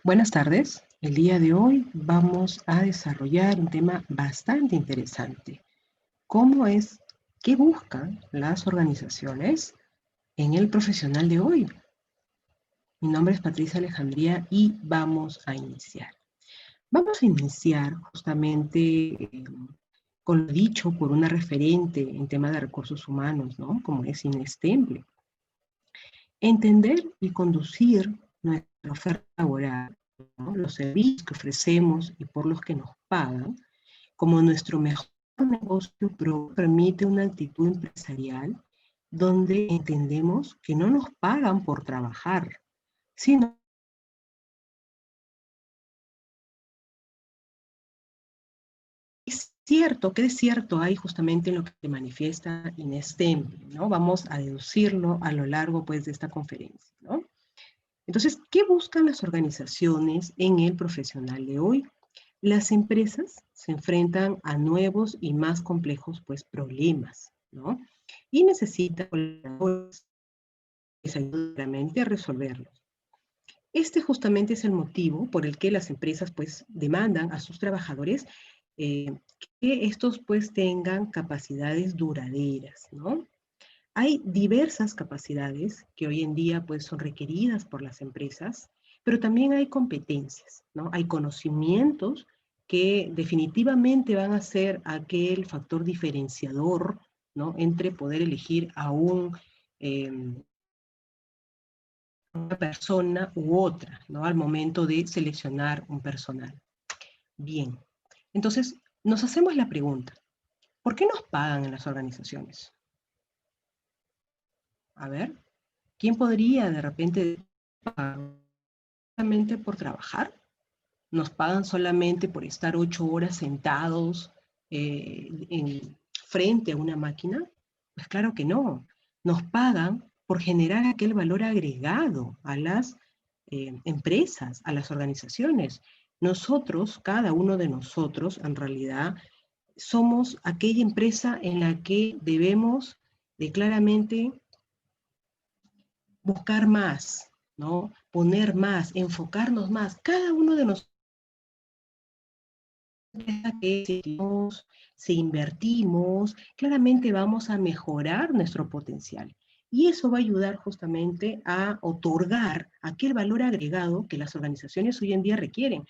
Buenas tardes. El día de hoy vamos a desarrollar un tema bastante interesante. ¿Qué buscan las organizaciones en el profesional de hoy? Mi nombre es Patricia Alejandría y vamos a iniciar. Vamos a iniciar justamente con lo dicho por una referente en tema de recursos humanos, ¿no? Como es Inés Temple. Entender y conducir nuestra oferta laboral, ¿no? Los servicios que ofrecemos y por los que nos pagan, como nuestro mejor negocio permite una actitud empresarial donde entendemos que no nos pagan por trabajar, sino qué desierto hay justamente en lo que se manifiesta Inés Temple, ¿no? Vamos a deducirlo a lo largo pues, de esta conferencia, ¿no? Entonces, ¿qué buscan las organizaciones en el profesional de hoy? Las empresas se enfrentan a nuevos y más complejos pues, problemas, ¿no? Y necesitan colaboradores que les ayuden a resolverlos. Este justamente es el motivo por el que las empresas pues demandan a sus trabajadores que estos pues tengan capacidades duraderas, ¿no? Hay diversas capacidades que hoy en día pues son requeridas por las empresas, pero también hay competencias, ¿no? Hay conocimientos que definitivamente van a ser aquel factor diferenciador, ¿no? Entre poder elegir a eh, una persona u otra, ¿no? Al momento de seleccionar un personal. Bien, entonces nos hacemos la pregunta, ¿por qué nos pagan en las organizaciones? A ver, ¿quién podría de repente pagar solamente por trabajar? ¿Nos pagan solamente por estar 8 horas sentados frente a una máquina? Pues claro que no. Nos pagan por generar aquel valor agregado a las empresas, a las organizaciones. Nosotros, cada uno de nosotros, en realidad, somos aquella empresa en la que debemos de claramente buscar más, ¿no? Poner más, enfocarnos más. Cada uno de nosotros que si invertimos, claramente vamos a mejorar nuestro potencial. Y eso va a ayudar justamente a otorgar aquel valor agregado que las organizaciones hoy en día requieren.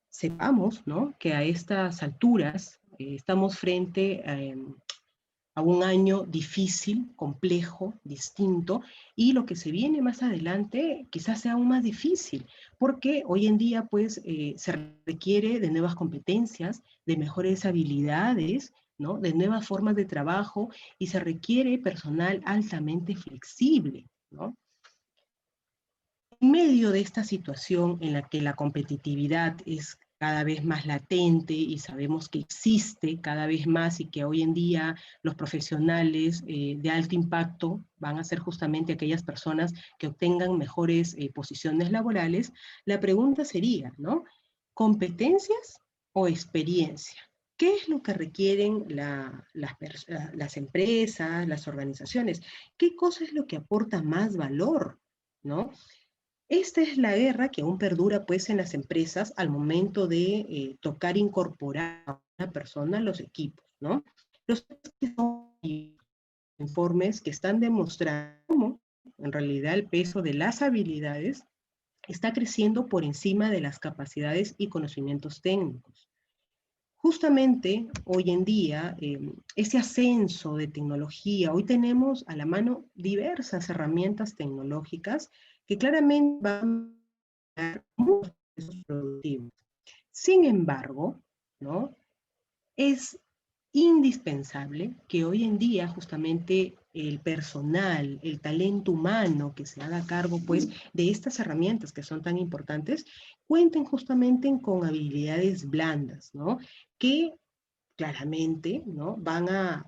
Sepamos, ¿no?, que a estas alturas estamos frente a un año difícil, complejo, distinto, y lo que se viene más adelante quizás sea aún más difícil, porque hoy en día pues se requiere de nuevas competencias, de mejores habilidades, ¿no?, de nuevas formas de trabajo, y se requiere personal altamente flexible, ¿no? En medio de esta situación en la que la competitividad es cada vez más latente y sabemos que existe cada vez más y que hoy en día los profesionales de alto impacto van a ser justamente aquellas personas que obtengan mejores posiciones laborales, la pregunta sería, ¿no? ¿Competencias o experiencia? ¿Qué es lo que requieren las empresas, las organizaciones? ¿Qué cosa es lo que aporta más valor, ¿no? Esta es la guerra que aún perdura pues en las empresas al momento de tocar incorporar a una persona a los equipos, ¿no? Los informes que están demostrando cómo en realidad el peso de las habilidades está creciendo por encima de las capacidades y conocimientos técnicos. Justamente hoy en día, ese ascenso de tecnología, hoy tenemos a la mano diversas herramientas tecnológicas que claramente van a dar muchos productivos. Sin embargo, ¿no?, es indispensable que hoy en día justamente el personal, el talento humano que se haga cargo pues de estas herramientas que son tan importantes, cuenten justamente con habilidades blandas, ¿no?, que claramente, ¿no?, van a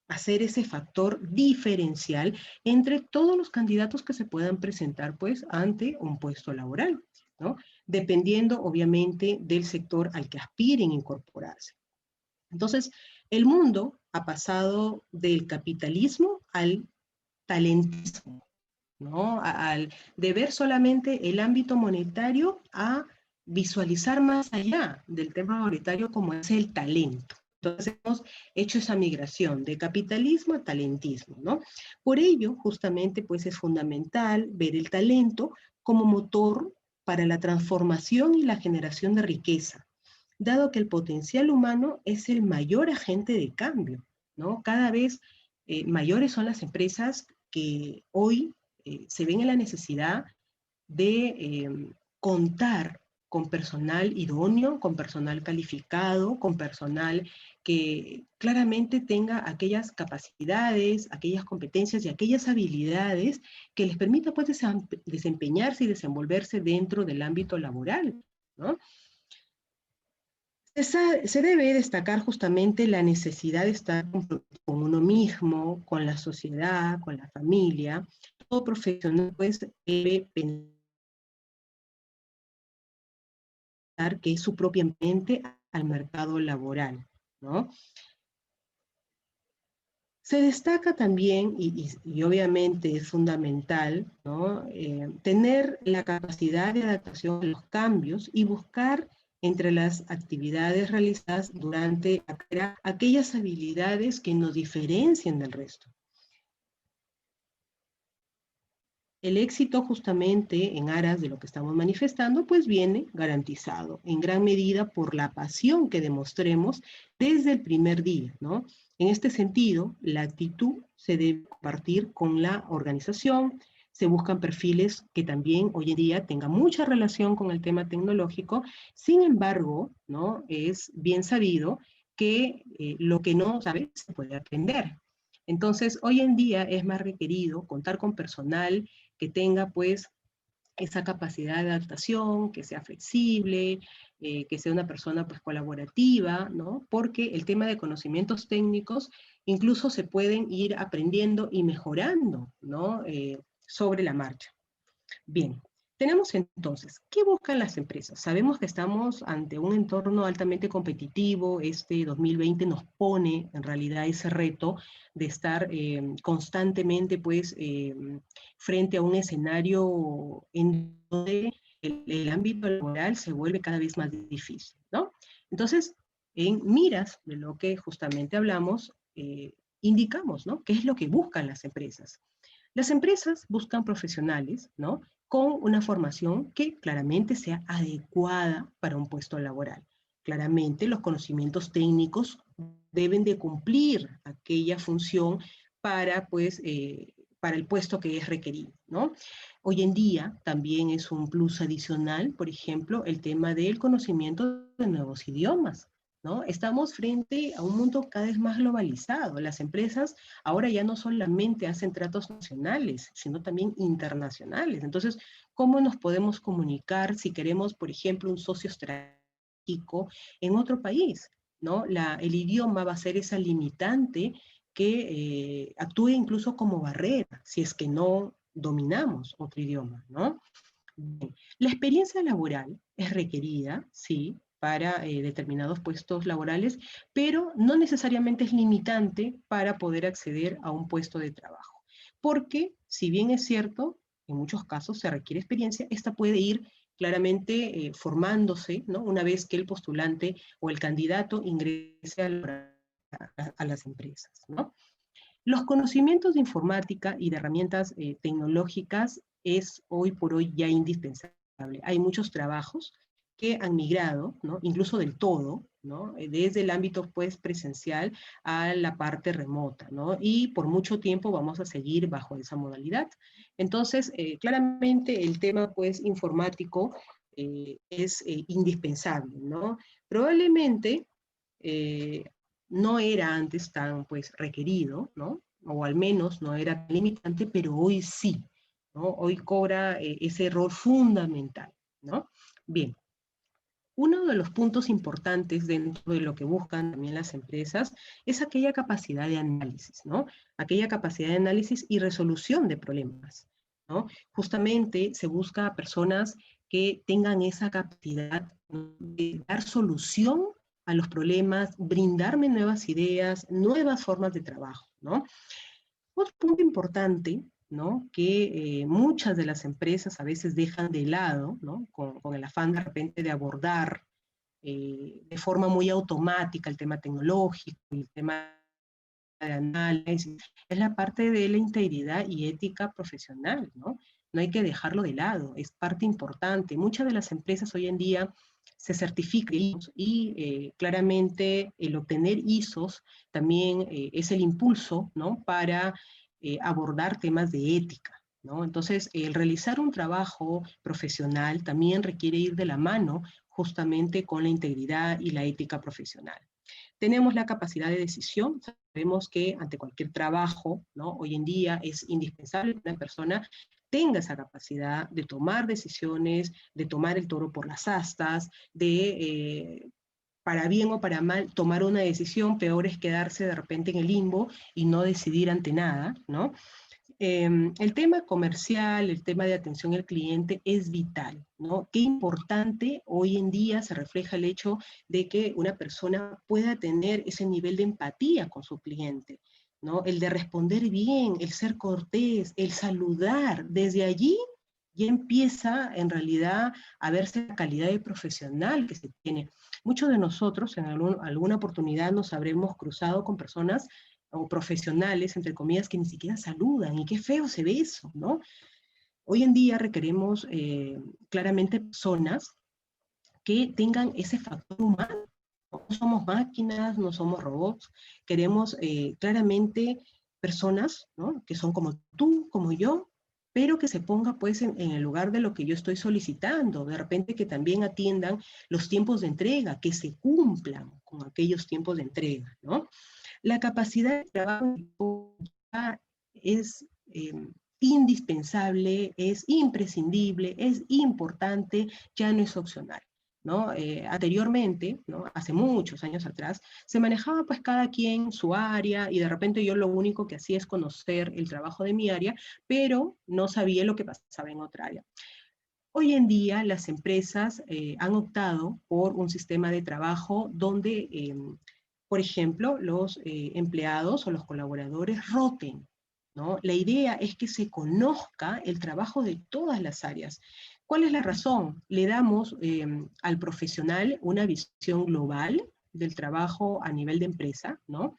hacer ese factor diferencial entre todos los candidatos que se puedan presentar pues ante un puesto laboral, ¿no?, dependiendo obviamente del sector al que aspiren incorporarse. Entonces, el mundo ha pasado del capitalismo al talentismo, ¿no? De ver solamente el ámbito monetario a visualizar más allá del tema monetario como es el talento. Entonces hemos hecho esa migración de capitalismo a talentismo, ¿no? Por ello, justamente, pues es fundamental ver el talento como motor para la transformación y la generación de riqueza, dado que el potencial humano es el mayor agente de cambio, ¿no? Cada vez mayores son las empresas que hoy se ven en la necesidad de contar con personal idóneo, con personal calificado, con personal que claramente tenga aquellas capacidades, aquellas competencias y aquellas habilidades que les permita pues desempeñarse y desenvolverse dentro del ámbito laboral, ¿no? Se debe destacar justamente la necesidad de estar con uno mismo, con la sociedad, con la familia. Todo profesional pues debe pensar que es su propia mente al mercado laboral, ¿no? Se destaca también, y obviamente es fundamental, ¿no? Tener la capacidad de adaptación a los cambios y buscar entre las actividades realizadas durante aquellas habilidades que nos diferencian del resto. El éxito justamente en aras de lo que estamos manifestando, pues viene garantizado en gran medida por la pasión que demostremos desde el primer día, ¿no? En este sentido, la actitud se debe compartir con la organización, se buscan perfiles que también hoy en día tengan mucha relación con el tema tecnológico, sin embargo, ¿no? Es bien sabido que lo que no sabes se puede aprender. Entonces, hoy en día es más requerido contar con personal que tenga pues esa capacidad de adaptación, que sea flexible, que sea una persona pues colaborativa, ¿no? Porque el tema de conocimientos técnicos incluso se pueden ir aprendiendo y mejorando, ¿no? Sobre la marcha. Bien, tenemos entonces, ¿qué buscan las empresas? Sabemos que estamos ante un entorno altamente competitivo, este 2020 nos pone en realidad ese reto de estar constantemente pues frente a un escenario en donde el ámbito laboral se vuelve cada vez más difícil, ¿no? Entonces, en miras de lo que justamente hablamos, indicamos, ¿no? ¿Qué es lo que buscan las empresas? Las empresas buscan profesionales, ¿no? Con una formación que claramente sea adecuada para un puesto laboral. Claramente los conocimientos técnicos deben de cumplir aquella función para, pues, para el puesto que es requerido, ¿no? Hoy en día también es un plus adicional, por ejemplo, el tema del conocimiento de nuevos idiomas, ¿no? Estamos frente a un mundo cada vez más globalizado. Las empresas ahora ya no solamente hacen tratos nacionales, sino también internacionales. Entonces, ¿cómo nos podemos comunicar si queremos, por ejemplo, un socio estratégico en otro país? ¿No? El idioma va a ser esa limitante que actúe incluso como barrera, si es que no dominamos otro idioma, ¿no? Bien. La experiencia laboral es requerida, sí, para determinados puestos laborales, pero no necesariamente es limitante para poder acceder a un puesto de trabajo. Porque, si bien es cierto, en muchos casos se requiere experiencia, esta puede ir claramente formándose, ¿no? Una vez que el postulante o el candidato ingrese a las empresas, ¿no? Los conocimientos de informática y de herramientas tecnológicas es hoy por hoy ya indispensable. Hay muchos trabajos que han migrado, ¿no? Incluso del todo, ¿no? Desde el ámbito pues, presencial a la parte remota, ¿no? Y por mucho tiempo vamos a seguir bajo esa modalidad. Entonces, claramente el tema pues, informático es indispensable, ¿no? Probablemente eh, no era antes tan pues requerido, ¿no? O al menos no era limitante, pero hoy sí, ¿no? Hoy cobra ese rol fundamental, ¿no? Bien, uno de los puntos importantes dentro de lo que buscan también las empresas es aquella capacidad de análisis, ¿no? Aquella capacidad de análisis y resolución de problemas, ¿no? Justamente se busca a personas que tengan esa capacidad, ¿no? De dar solución a los problemas, brindarme nuevas ideas, nuevas formas de trabajo, ¿no? Otro punto importante ¿no? Que muchas de las empresas a veces dejan de lado, ¿no? Con el afán de repente de abordar de forma muy automática el tema tecnológico, el tema de análisis, es la parte de la integridad y ética profesional, ¿no? No hay que dejarlo de lado, es parte importante. Muchas de las empresas hoy en día se certifican y claramente el obtener ISOs también es el impulso, ¿no? Para abordar temas de ética, ¿no? Entonces, el realizar un trabajo profesional también requiere ir de la mano justamente con la integridad y la ética profesional. Tenemos la capacidad de decisión, sabemos que ante cualquier trabajo, ¿no? Hoy en día es indispensable que una persona tenga esa capacidad de tomar decisiones, de tomar el toro por las astas, para bien o para mal, tomar una decisión. Peor es quedarse de repente en el limbo y no decidir ante nada, ¿no? El tema comercial, el tema de atención al cliente es vital, ¿no? Qué importante hoy en día se refleja el hecho de que una persona pueda tener ese nivel de empatía con su cliente, ¿no? El de responder bien, el ser cortés, el saludar, desde allí ya empieza en realidad a verse la calidad de profesional que se tiene. Muchos de nosotros en alguna oportunidad nos habremos cruzado con personas o profesionales, entre comillas, que ni siquiera saludan, y qué feo se ve eso, ¿no? Hoy en día requeremos claramente personas que tengan ese factor humano. No somos máquinas, no somos robots, queremos claramente personas, ¿no? Que son como tú, como yo, pero que se ponga pues en el lugar de lo que yo estoy solicitando, de repente que también atiendan los tiempos de entrega, que se cumplan con aquellos tiempos de entrega, ¿no? La capacidad de trabajo es indispensable, es imprescindible, es importante, ya no es opcional, ¿no? Anteriormente, ¿no? Hace muchos años atrás, se manejaba pues cada quien su área y de repente yo lo único que hacía es conocer el trabajo de mi área, pero no sabía lo que pasaba en otra área. Hoy en día las empresas han optado por un sistema de trabajo donde por ejemplo, los empleados o los colaboradores roten, ¿no? La idea es que se conozca el trabajo de todas las áreas. ¿Cuál es la razón? Le damos al profesional una visión global del trabajo a nivel de empresa, ¿no?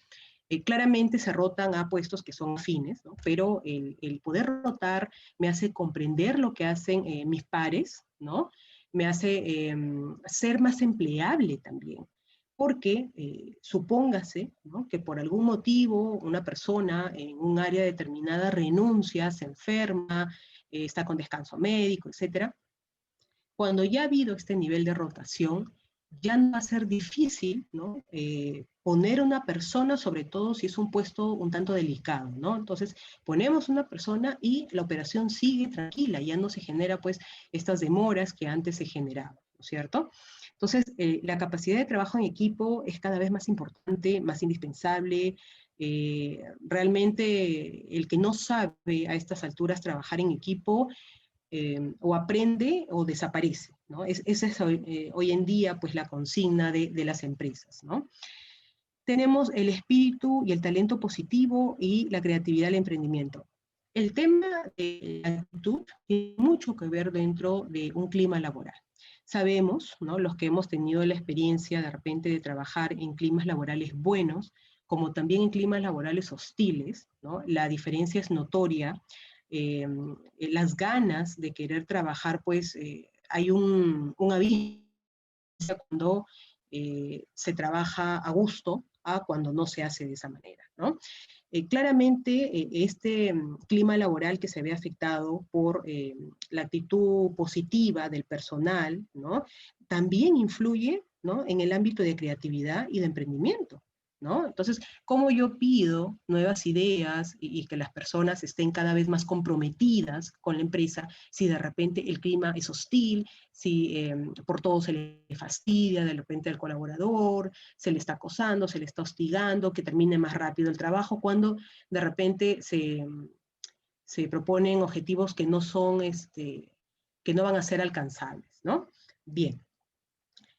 Claramente se rotan a puestos que son afines, ¿no? Pero el poder rotar me hace comprender lo que hacen mis pares, ¿no? Me hace ser más empleable también porque supóngase, ¿no? Que por algún motivo una persona en un área determinada renuncia, se enferma, está con descanso médico, etcétera. Cuando ya ha habido este nivel de rotación, ya no va a ser difícil, ¿no? Poner una persona, sobre todo si es un puesto un tanto delicado, ¿no? Entonces, ponemos una persona y la operación sigue tranquila, ya no se genera, pues, estas demoras que antes se generaban, ¿no es cierto? Entonces, la capacidad de trabajo en equipo es cada vez más importante, más indispensable. Realmente, el que no sabe a estas alturas trabajar en equipo, o aprende o desaparece, ¿no? Esa es hoy en día pues la consigna de las empresas, ¿no? Tenemos el espíritu y el talento positivo y la creatividad del emprendimiento. El tema de la actitud tiene mucho que ver dentro de un clima laboral. Sabemos, ¿no? Los que hemos tenido la experiencia de repente de trabajar en climas laborales buenos, como también en climas laborales hostiles, ¿no? La diferencia es notoria. Las ganas de querer trabajar, pues hay un abismo cuando se trabaja a gusto a cuando no se hace de esa manera, ¿no? Claramente, este clima laboral que se ve afectado por la actitud positiva del personal, ¿no? También influye, ¿no? En el ámbito de creatividad y de emprendimiento, ¿no? Entonces, ¿cómo yo pido nuevas ideas y que las personas estén cada vez más comprometidas con la empresa si de repente el clima es hostil, si por todo se le fastidia de repente al colaborador, se le está acosando, se le está hostigando, que termine más rápido el trabajo, cuando de repente se proponen objetivos que no son, que no van a ser alcanzables, ¿no? Bien,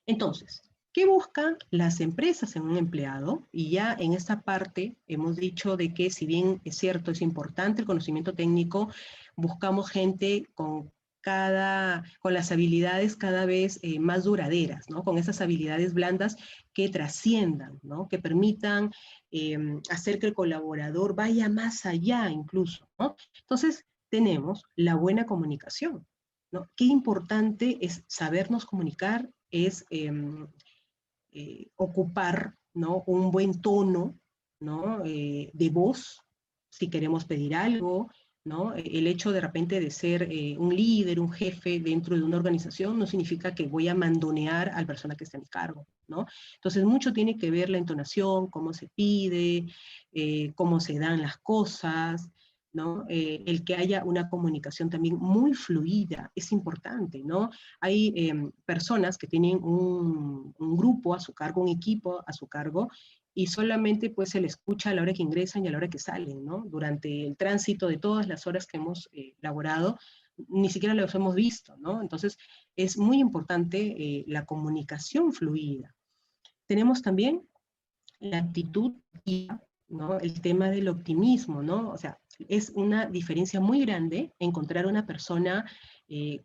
entonces, ¿Qué buscan las empresas en un empleado? Y ya en esta parte hemos dicho de que si bien es cierto, es importante el conocimiento técnico, buscamos gente con las habilidades cada vez más duraderas, ¿no? Con esas habilidades blandas que trasciendan, ¿no? Que permitan hacer que el colaborador vaya más allá incluso, ¿no? Entonces, tenemos la buena comunicación, ¿no? Qué importante es sabernos comunicar, es ocupar, ¿no? Un buen tono, ¿no? De voz, si queremos pedir algo, ¿no? El hecho de repente de ser un líder, un jefe dentro de una organización no significa que voy a mandonear a la persona que está en cargo, ¿no? Entonces mucho tiene que ver la entonación, cómo se pide, cómo se dan las cosas, ¿no? El que haya una comunicación también muy fluida es importante, ¿no? Hay personas que tienen un grupo a su cargo, un equipo a su cargo, y solamente pues se le escucha a la hora que ingresan y a la hora que salen, ¿no? Durante el tránsito de todas las horas que hemos laborado, ni siquiera los hemos visto, ¿no? Entonces, es muy importante la comunicación fluida. Tenemos también la actitud, ¿no? El tema del optimismo, ¿no? O sea, es una diferencia muy grande encontrar una persona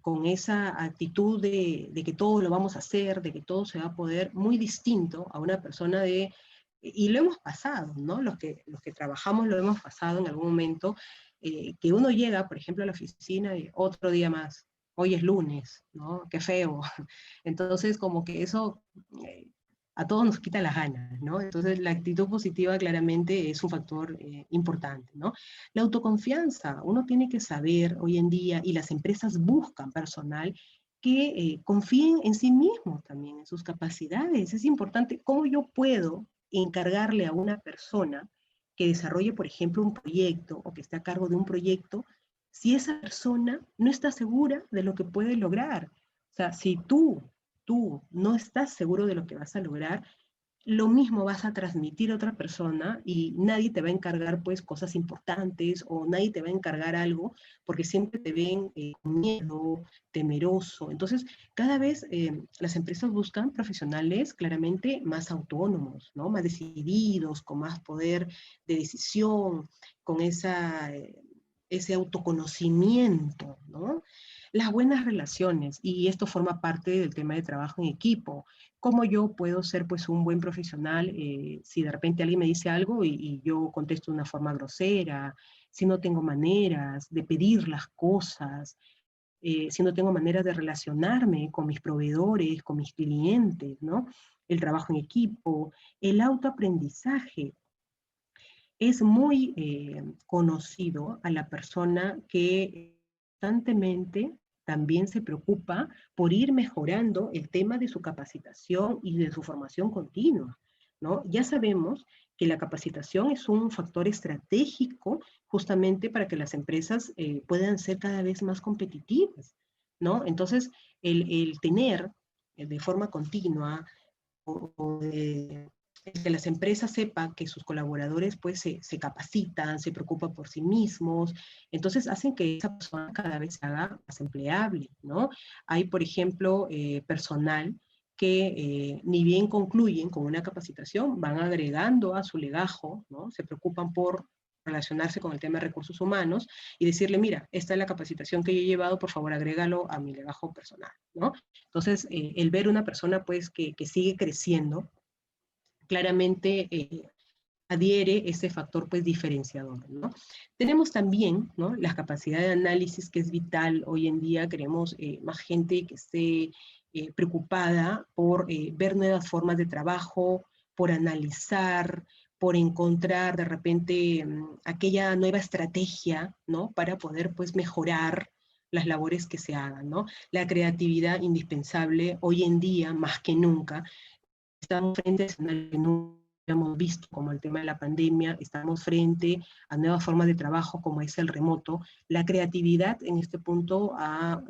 con esa actitud de que todo lo vamos a hacer, de que todo se va a poder, muy distinto a una persona y lo hemos pasado, ¿no? Los que trabajamos lo hemos pasado en algún momento, que uno llega, por ejemplo, a la oficina y otro día más, hoy es lunes, ¿no? Qué feo. Entonces, como que eso a todos nos quita las ganas, ¿no? Entonces, la actitud positiva claramente es un factor importante, ¿no? La autoconfianza, uno tiene que saber hoy en día, y las empresas buscan personal que confíen en sí mismos también, en sus capacidades. Es importante cómo yo puedo encargarle a una persona que desarrolle, por ejemplo, un proyecto o que esté a cargo de un proyecto, si esa persona no está segura de lo que puede lograr. O sea, si tú no estás seguro de lo que vas a lograr, lo mismo vas a transmitir a otra persona y nadie te va a encargar pues cosas importantes o nadie te va a encargar algo porque siempre te ven con miedo, temeroso. Entonces, cada vez las empresas buscan profesionales claramente más autónomos, ¿no? Más decididos, con más poder de decisión, con ese autoconocimiento, ¿no? Las buenas relaciones, y esto forma parte del tema de trabajo en equipo. ¿Cómo yo puedo ser pues un buen profesional si de repente alguien me dice algo y yo contesto de una forma grosera, si no tengo maneras de pedir las cosas, si no tengo maneras de relacionarme con mis proveedores, con mis clientes, ¿no? El trabajo en equipo, el autoaprendizaje. Es muy conocido a la persona que constantemente también se preocupa por ir mejorando el tema de su capacitación y de su formación continua, ¿no? Ya sabemos que la capacitación es un factor estratégico justamente para que las empresas puedan ser cada vez más competitivas, ¿no? Entonces, el tener de forma continua o que las empresas sepan que sus colaboradores pues se capacitan, se preocupan por sí mismos, entonces hacen que esa persona cada vez se haga más empleable, ¿no? Hay, por ejemplo, personal que ni bien concluyen con una capacitación, van agregando a su legajo, ¿no? Se preocupan por relacionarse con el tema de recursos humanos y decirle, mira, esta es la capacitación que yo he llevado, por favor agrégalo a mi legajo personal, ¿no? Entonces, el ver una persona pues que sigue creciendo, claramente adhiere ese factor pues diferenciador, ¿no? Tenemos también, ¿no? La capacidad de análisis que es vital. Hoy en día queremos más gente que esté preocupada por ver nuevas formas de trabajo, por analizar, por encontrar de repente aquella nueva estrategia, ¿no? Para poder pues mejorar las labores que se hagan, ¿no? La creatividad indispensable hoy en día más que nunca. Estamos frente a escenarios que no habíamos visto, como el tema de la pandemia, estamos frente a nuevas formas de trabajo como es el remoto. La creatividad en este punto ha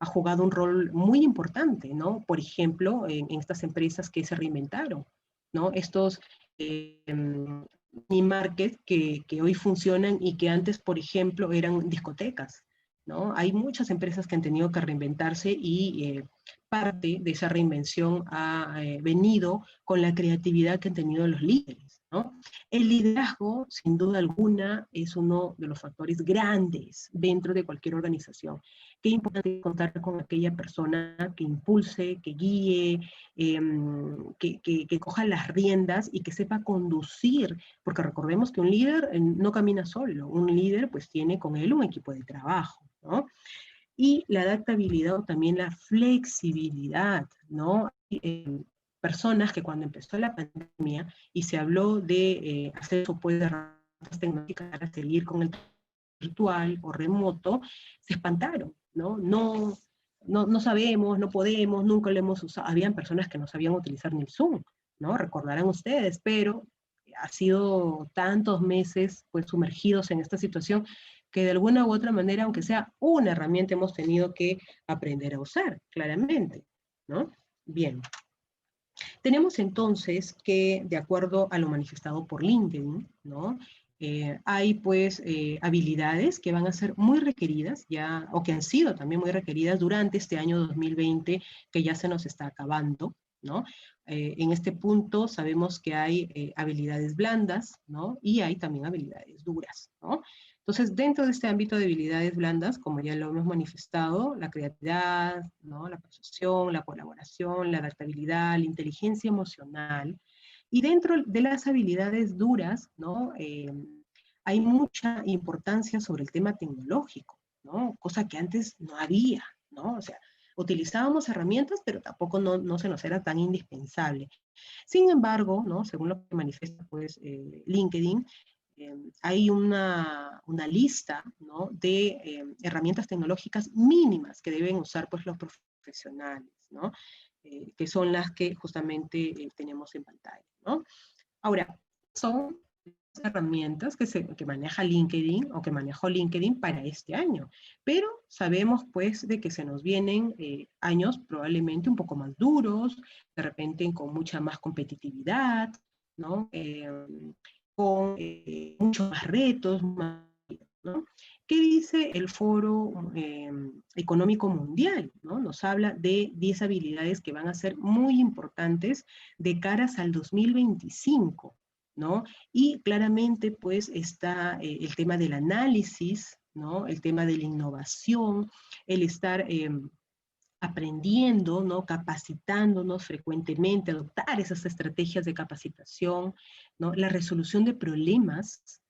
jugado un rol muy importante, ¿no? Por ejemplo, en estas empresas que se reinventaron, ¿no? Estos mini market que hoy funcionan y que antes, por ejemplo, eran discotecas, ¿no? Hay muchas empresas que han tenido que reinventarse y parte de esa reinvención ha venido con la creatividad que han tenido los líderes, ¿no? El liderazgo, sin duda alguna, es uno de los factores grandes dentro de cualquier organización. Qué importante contar con aquella persona que impulse, que guíe, que coja las riendas y que sepa conducir, porque recordemos que un líder no camina solo, un líder pues tiene con él un equipo de trabajo, ¿no? Y la adaptabilidad o también la flexibilidad, ¿no? Personas que cuando empezó la pandemia y se habló de hacer soporte de herramientas tecnológicas para seguir con el virtual o remoto, se espantaron, ¿no? No sabemos, no podemos, nunca lo hemos usado. Habían personas que no sabían utilizar ni el Zoom, ¿no? Recordarán ustedes, pero ha sido tantos meses pues sumergidos en esta situación que de alguna u otra manera, aunque sea una herramienta, hemos tenido que aprender a usar, claramente, ¿no? Bien. Tenemos entonces que, de acuerdo a lo manifestado por LinkedIn, ¿no? Hay pues habilidades que van a ser muy requeridas ya, o que han sido también muy requeridas durante este año 2020 que ya se nos está acabando, ¿no? En este punto sabemos que hay habilidades blandas, ¿no? Y hay también habilidades duras, ¿no? Entonces, dentro de este ámbito de habilidades blandas, como ya lo hemos manifestado, la creatividad, ¿no? La persuasión, la colaboración, la adaptabilidad, la inteligencia emocional. Y dentro de las habilidades duras, ¿no? Hay mucha importancia sobre el tema tecnológico, ¿no? Cosa que antes no había, ¿no? O sea, utilizábamos herramientas, pero tampoco no se nos era tan indispensable. Sin embargo, ¿no? Según lo que manifiesta pues, LinkedIn, hay una lista, ¿no? de herramientas tecnológicas mínimas que deben usar pues, los profesionales, ¿no? Que son las que justamente tenemos en pantalla, ¿no? Ahora, son herramientas que maneja LinkedIn o que manejó LinkedIn para este año, pero sabemos pues de que se nos vienen años probablemente un poco más duros, de repente con mucha más competitividad, ¿no? Con muchos más retos, ¿no? ¿Qué dice el Foro Económico Mundial? ¿No? Nos habla de 10 habilidades que van a ser muy importantes de caras al 2025, ¿no? Y claramente, pues, está el tema del análisis, ¿no? El tema de la innovación, el estar aprendiendo, ¿no? Capacitándonos frecuentemente, adoptar esas estrategias de capacitación, ¿no? La resolución de problemas,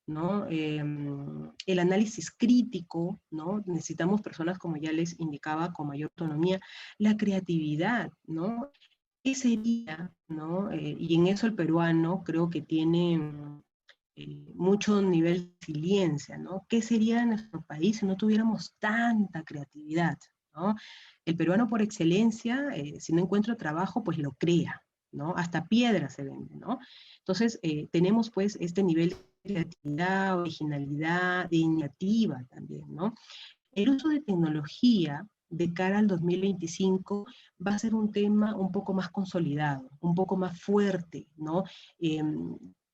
¿no? El análisis crítico, ¿no? Necesitamos personas, como ya les indicaba, con mayor autonomía, la creatividad, ¿no? ¿Qué sería, no? Y en eso el peruano creo que tiene mucho nivel de resiliencia, ¿no? ¿Qué sería de nuestro país si no tuviéramos tanta creatividad, ¿no? El peruano por excelencia, si no encuentra trabajo, pues lo crea, ¿no? Hasta piedra se vende, ¿no? Entonces, tenemos pues este nivel de creatividad, originalidad, de iniciativa también, ¿no? El uso de tecnología de cara al 2025 va a ser un tema un poco más consolidado, un poco más fuerte, ¿no?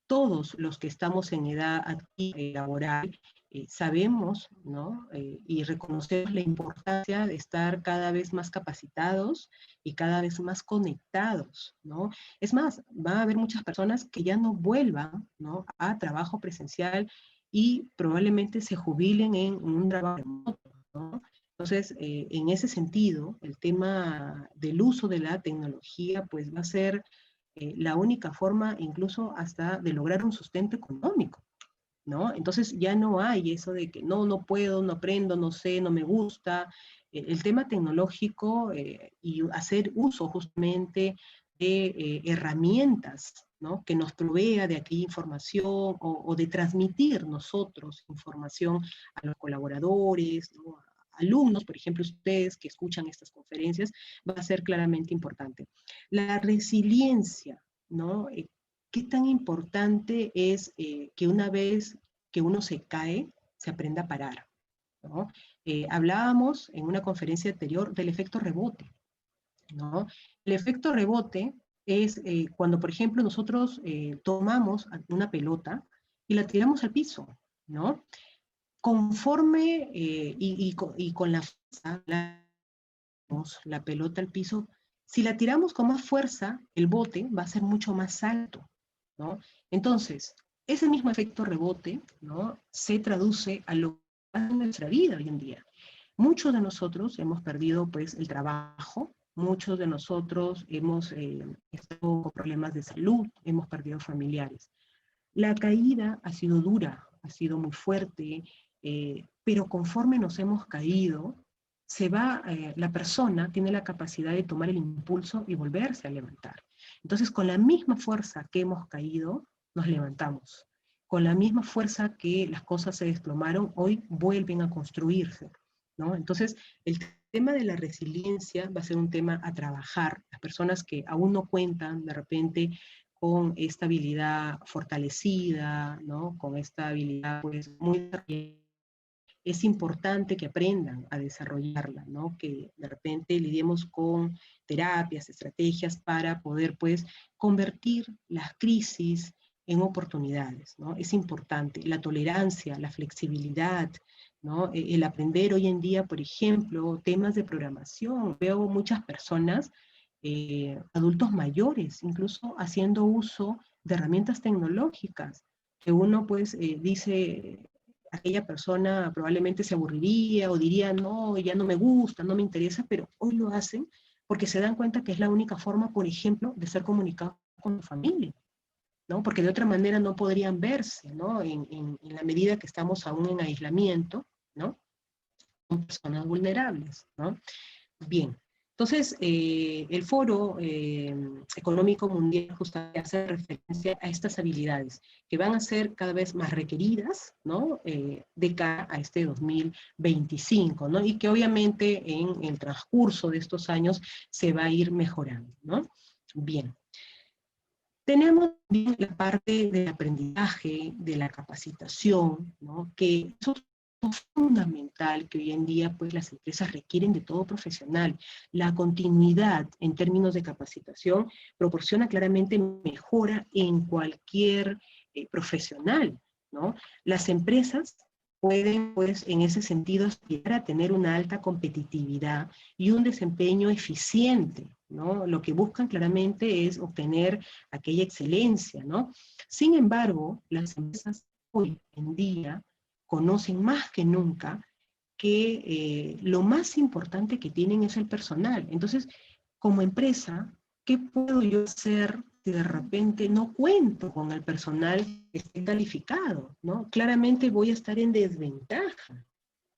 Todos los que estamos en edad laboral sabemos, ¿no? Y reconocemos la importancia de estar cada vez más capacitados y cada vez más conectados, ¿no? Es más, va a haber muchas personas que ya no vuelvan, ¿no? a trabajo presencial y probablemente se jubilen en un trabajo remoto, ¿no? Entonces, en ese sentido, el tema del uso de la tecnología, pues va a ser la única forma incluso hasta de lograr un sustento económico, ¿no? Entonces ya no hay eso de que no puedo, no aprendo, no sé, no me gusta. El tema tecnológico y hacer uso justamente de herramientas, ¿no? Que nos provea de aquella información o de transmitir nosotros información a los colaboradores, ¿no? Alumnos, por ejemplo, ustedes que escuchan estas conferencias, va a ser claramente importante. La resiliencia, ¿no? ¿Qué tan importante es que una vez que uno se cae, se aprenda a parar, ¿no? Hablábamos en una conferencia anterior del efecto rebote, ¿no? El efecto rebote es cuando, por ejemplo, nosotros tomamos una pelota y la tiramos al piso, ¿no? Conforme y con la fuerza, la pelota al piso, si la tiramos con más fuerza, el bote va a ser mucho más alto, ¿no? Entonces, ese mismo efecto rebote, ¿no?, se traduce a lo que pasa en nuestra vida hoy en día. Muchos de nosotros hemos perdido, pues, el trabajo, muchos de nosotros hemos estado con problemas de salud, hemos perdido familiares. La caída ha sido dura, ha sido muy fuerte, pero conforme nos hemos caído, la persona tiene la capacidad de tomar el impulso y volverse a levantar. Entonces, con la misma fuerza que hemos caído, nos levantamos. Con la misma fuerza que las cosas se desplomaron, hoy vuelven a construirse, ¿no? Entonces, el tema de la resiliencia va a ser un tema a trabajar. Las personas que aún no cuentan de repente con esta habilidad fortalecida, ¿no?, con esta habilidad pues muy, es importante que aprendan a desarrollarla, ¿no? Que de repente lidiemos con terapias, estrategias para poder pues convertir las crisis en oportunidades, ¿no? Es importante la tolerancia, la flexibilidad, ¿no? El aprender hoy en día, por ejemplo, temas de programación. Veo muchas personas, adultos mayores, incluso haciendo uso de herramientas tecnológicas, que uno pues dice, aquella persona probablemente se aburriría o diría, no, ya no me gusta, no me interesa, pero hoy lo hacen porque se dan cuenta que es la única forma, por ejemplo, de ser comunicados con su familia, ¿no? Porque de otra manera no podrían verse, ¿no? En la medida que estamos aún en aislamiento, ¿no? Son personas vulnerables, ¿no? Bien, entonces el Foro Económico Mundial justamente hace referencia a estas habilidades que van a ser cada vez más requeridas, ¿no? De cara a este 2025, ¿no? Y que obviamente en el transcurso de estos años se va a ir mejorando, ¿no? Bien. Tenemos también la parte del aprendizaje, de la capacitación, ¿no?, que es fundamental, que hoy en día pues las empresas requieren de todo profesional. La continuidad en términos de capacitación proporciona claramente mejora en cualquier profesional, ¿no? Las empresas pueden pues en ese sentido aspirar a tener una alta competitividad y un desempeño eficiente, ¿no? Lo que buscan claramente es obtener aquella excelencia, ¿no? Sin embargo, las empresas hoy en día conocen más que nunca que lo más importante que tienen es el personal. Entonces, como empresa, ¿qué puedo yo hacer si de repente no cuento con el personal que esté calificado, ¿no? Claramente voy a estar en desventaja,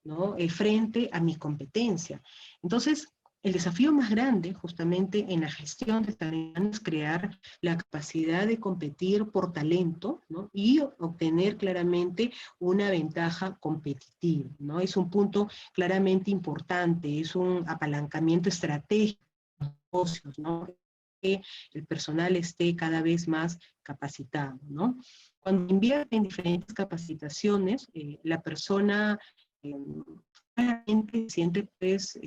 ¿no?, frente a mi competencia. Entonces, el desafío más grande justamente en la gestión de talento es crear la capacidad de competir por talento, ¿no?, y obtener claramente una ventaja competitiva, ¿no? Es un punto claramente importante, es un apalancamiento estratégico de los negocios, ¿no?, que el personal esté cada vez más capacitado, ¿no? Cuando invierte en diferentes capacitaciones, la persona claramente se siente pues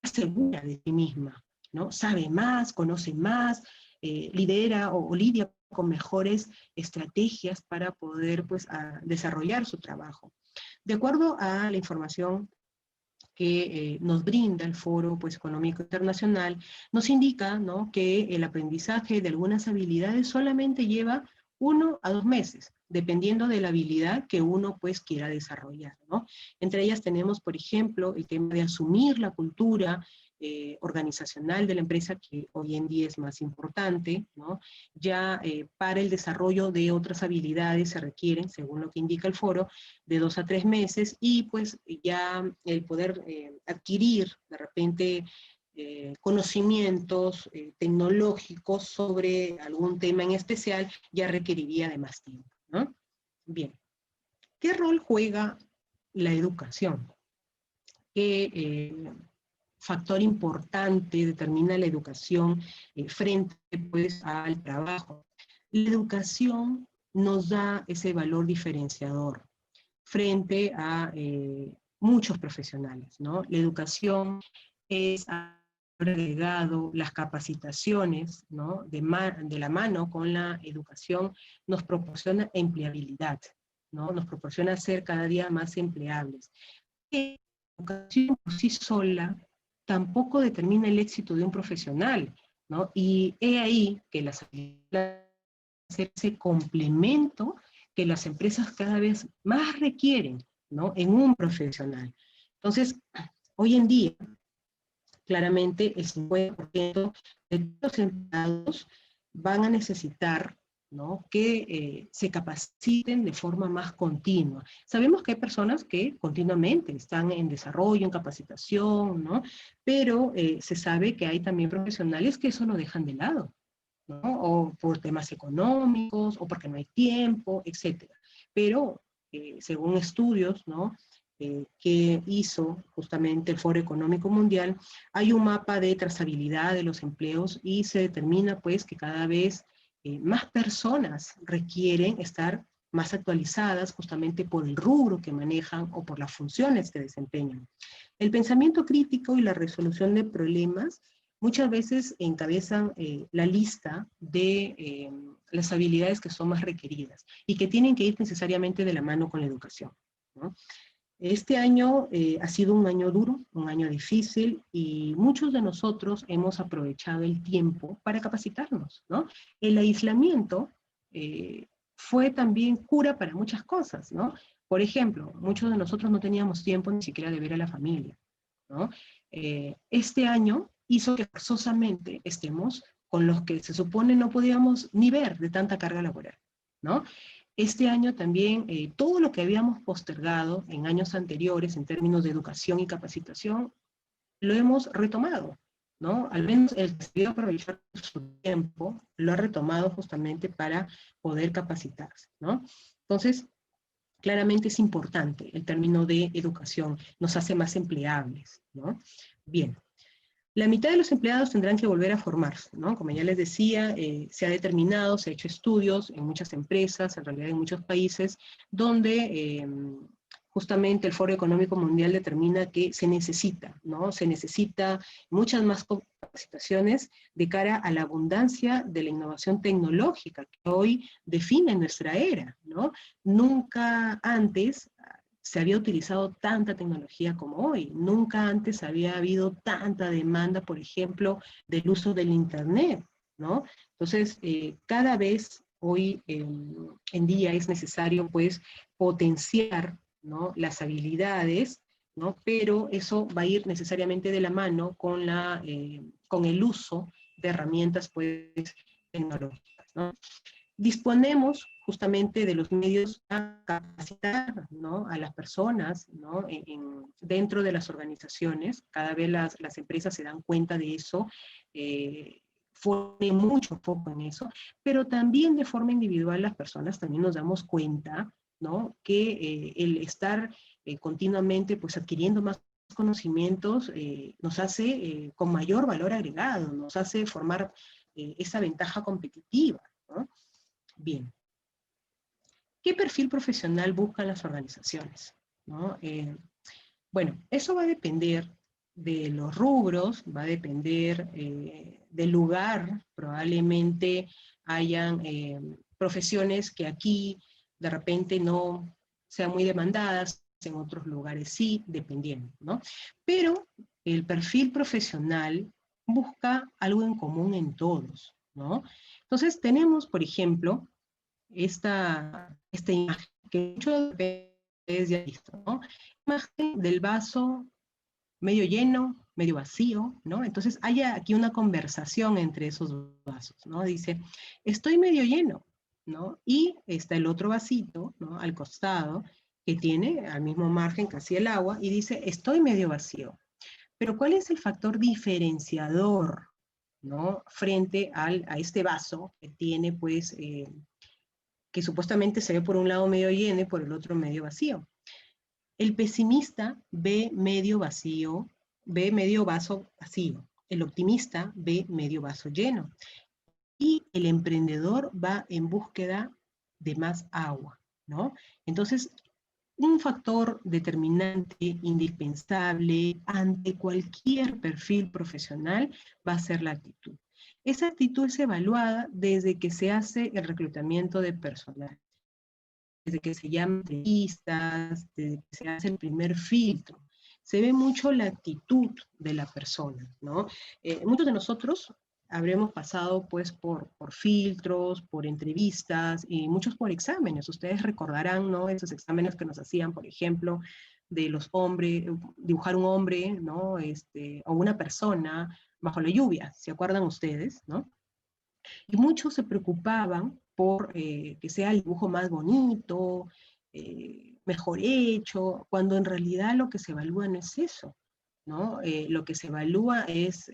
segura de sí misma, ¿no? Sabe más, conoce más, lidera o lidia con mejores estrategias para poder pues desarrollar su trabajo. De acuerdo a la información que nos brinda el Foro pues, Económico Internacional, nos indica, ¿no?, que el aprendizaje de algunas habilidades solamente lleva 1 a 2 meses, dependiendo de la habilidad que uno pues quiera desarrollar, ¿no? Entre ellas tenemos, por ejemplo, el tema de asumir la cultura organizacional de la empresa, que hoy en día es más importante, ¿no? Ya para el desarrollo de otras habilidades se requieren, según lo que indica el foro, de 2 a 3 meses, y pues ya el poder adquirir de repente conocimientos tecnológicos sobre algún tema en especial ya requeriría de más tiempo, ¿no? Bien, ¿qué rol juega la educación? ¿Qué factor importante determina la educación frente pues al trabajo? La educación nos da ese valor diferenciador frente a muchos profesionales, ¿no? La educación es agregado, las capacitaciones, ¿no?, de la mano con la educación nos proporciona empleabilidad, ¿no? Nos proporciona ser cada día más empleables. La educación por sí sola tampoco determina el éxito de un profesional, ¿no? Y he ahí que las habilidades ser ese complemento que las empresas cada vez más requieren, ¿no? En un profesional. Entonces, hoy en día, claramente el 50% de los empleados van a necesitar, ¿no? que se capaciten de forma más continua. Sabemos que hay personas que continuamente están en desarrollo, en capacitación, ¿no? Pero se sabe que hay también profesionales que eso lo dejan de lado, ¿no? O por temas económicos, o porque no hay tiempo, etcétera. Pero, según estudios, ¿no? Que hizo justamente el Foro Económico Mundial, hay un mapa de trazabilidad de los empleos y se determina pues que cada vez más personas requieren estar más actualizadas justamente por el rubro que manejan o por las funciones que desempeñan. El pensamiento crítico y la resolución de problemas muchas veces encabezan la lista de las habilidades que son más requeridas y que tienen que ir necesariamente de la mano con la educación, ¿no? Este año ha sido un año duro, un año difícil, y muchos de nosotros hemos aprovechado el tiempo para capacitarnos, ¿no? El aislamiento fue también cura para muchas cosas, ¿no? Por ejemplo, muchos de nosotros no teníamos tiempo ni siquiera de ver a la familia, ¿no? Este año hizo que forzosamente estemos con los que se supone no podíamos ni ver de tanta carga laboral, ¿no? Este año también todo lo que habíamos postergado en años anteriores en términos de educación y capacitación, lo hemos retomado, ¿no? Al menos el que se dio aprovechar su tiempo, lo ha retomado justamente para poder capacitarse, ¿no? Entonces, claramente es importante el término de educación, nos hace más empleables, ¿no? Bien, la mitad de los empleados tendrán que volver a formarse, ¿no? Como ya les decía, se ha determinado, se ha hecho estudios en muchas empresas, en realidad en muchos países, donde justamente el Foro Económico Mundial determina que se necesita, ¿no? Se necesita muchas más capacitaciones de cara a la abundancia de la innovación tecnológica que hoy define nuestra era, ¿no? Nunca antes se había utilizado tanta tecnología como hoy. Nunca antes había habido tanta demanda, por ejemplo, del uso del Internet, ¿no? Entonces, cada vez hoy en día es necesario, pues, potenciar, ¿no? Las habilidades, ¿no? Pero eso va a ir necesariamente de la mano con, con el uso de herramientas, pues, tecnológicas, ¿no? Disponemos justamente de los medios para capacitar, ¿no? A las personas, ¿no? Dentro de las organizaciones. Cada vez las empresas se dan cuenta de eso, pone mucho foco en eso, pero también de forma individual las personas también nos damos cuenta, ¿no? Que el estar continuamente pues adquiriendo más conocimientos nos hace con mayor valor agregado, nos hace formar esa ventaja competitiva, ¿no? Bien, ¿qué perfil profesional buscan las organizaciones? ¿No? Bueno, eso va a depender de los rubros, va a depender del lugar, probablemente hayan profesiones que aquí de repente no sean muy demandadas, en otros lugares sí, dependiendo, ¿no? Pero el perfil profesional busca algo en común en todos, ¿no? Entonces tenemos, por ejemplo, esta imagen que muchos de ustedes ya han visto, ¿no? Imagen del vaso medio lleno, medio vacío, ¿no? Entonces hay aquí una conversación entre esos vasos, ¿no? Dice, estoy medio lleno, ¿no? Y está el otro vasito, ¿no? Al costado, que tiene al mismo margen casi el agua, y dice, estoy medio vacío. Pero ¿cuál es el factor diferenciador, ¿no? Frente a este vaso que tiene, pues, que supuestamente se ve por un lado medio lleno y por el otro medio vacío? El pesimista ve medio vacío, ve medio vaso vacío. El optimista ve medio vaso lleno. Y el emprendedor va en búsqueda de más agua, ¿no? Entonces, un factor determinante, indispensable ante cualquier perfil profesional va a ser la actitud. Esa actitud es evaluada desde que se hace el reclutamiento de personal. desde que se llaman entrevistas, desde que se hace el primer filtro. Se ve mucho la actitud de la persona, ¿no? Muchos de nosotros habremos pasado pues por filtros, por entrevistas y muchos por exámenes. Ustedes recordarán, ¿no? Esos exámenes que nos hacían, por ejemplo, de los hombres, dibujar un hombre, ¿no? O una persona bajo la lluvia, ¿se acuerdan ustedes, no? Y muchos se preocupaban por que sea el dibujo más bonito, mejor hecho, cuando en realidad lo que se evalúa no es eso, ¿no? Lo que se evalúa es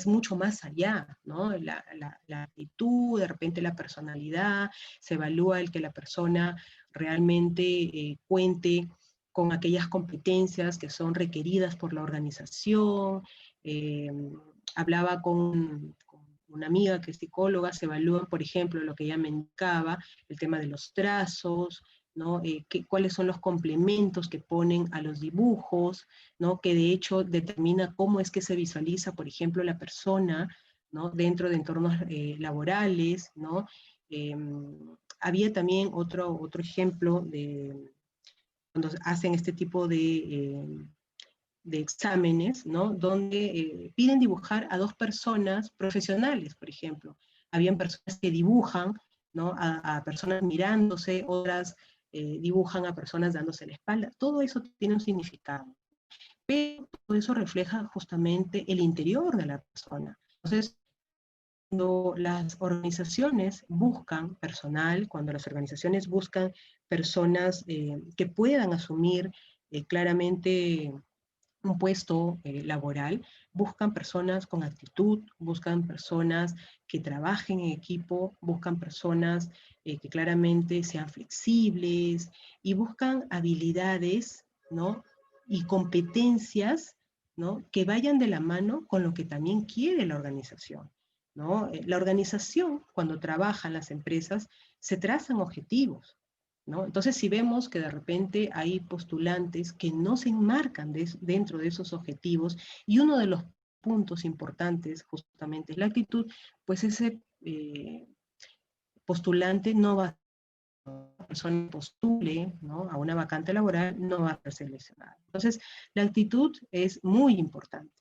mucho más allá, ¿no? La actitud, de repente la personalidad, se evalúa el que la persona realmente cuente con aquellas competencias que son requeridas por la organización. Eh, Hablaba con una amiga que es psicóloga, se evalúan, por ejemplo, lo que ella me indicaba, el tema de los trazos, ¿no? Cuáles son los complementos que ponen a los dibujos, ¿no? Que de hecho determina cómo es que se visualiza, por ejemplo, la persona, ¿no? Dentro de entornos laborales, ¿no? Había también otro ejemplo de cuando hacen este tipo de exámenes, ¿no? Donde piden dibujar a dos personas profesionales, por ejemplo. Habían personas que dibujan, ¿no? A personas mirándose, otras dibujan a personas dándose la espalda. Todo eso tiene un significado. Pero todo eso refleja justamente el interior de la persona. Entonces, cuando las organizaciones buscan personal, cuando las organizaciones buscan personas que puedan asumir claramente un puesto laboral, buscan personas con actitud, buscan personas que trabajen en equipo, buscan personas que claramente sean flexibles y buscan habilidades, ¿no? Y competencias, ¿no? Que vayan de la mano con lo que también quiere la organización, ¿no? La organización, cuando trabaja en las empresas, se trazan objetivos, ¿no? Entonces, si vemos que de repente hay postulantes que no se enmarcan dentro de esos objetivos, y uno de los puntos importantes justamente es la actitud, pues ese postulante no va a una persona postule, ¿no? A una vacante laboral, no va a ser seleccionada. Entonces, la actitud es muy importante.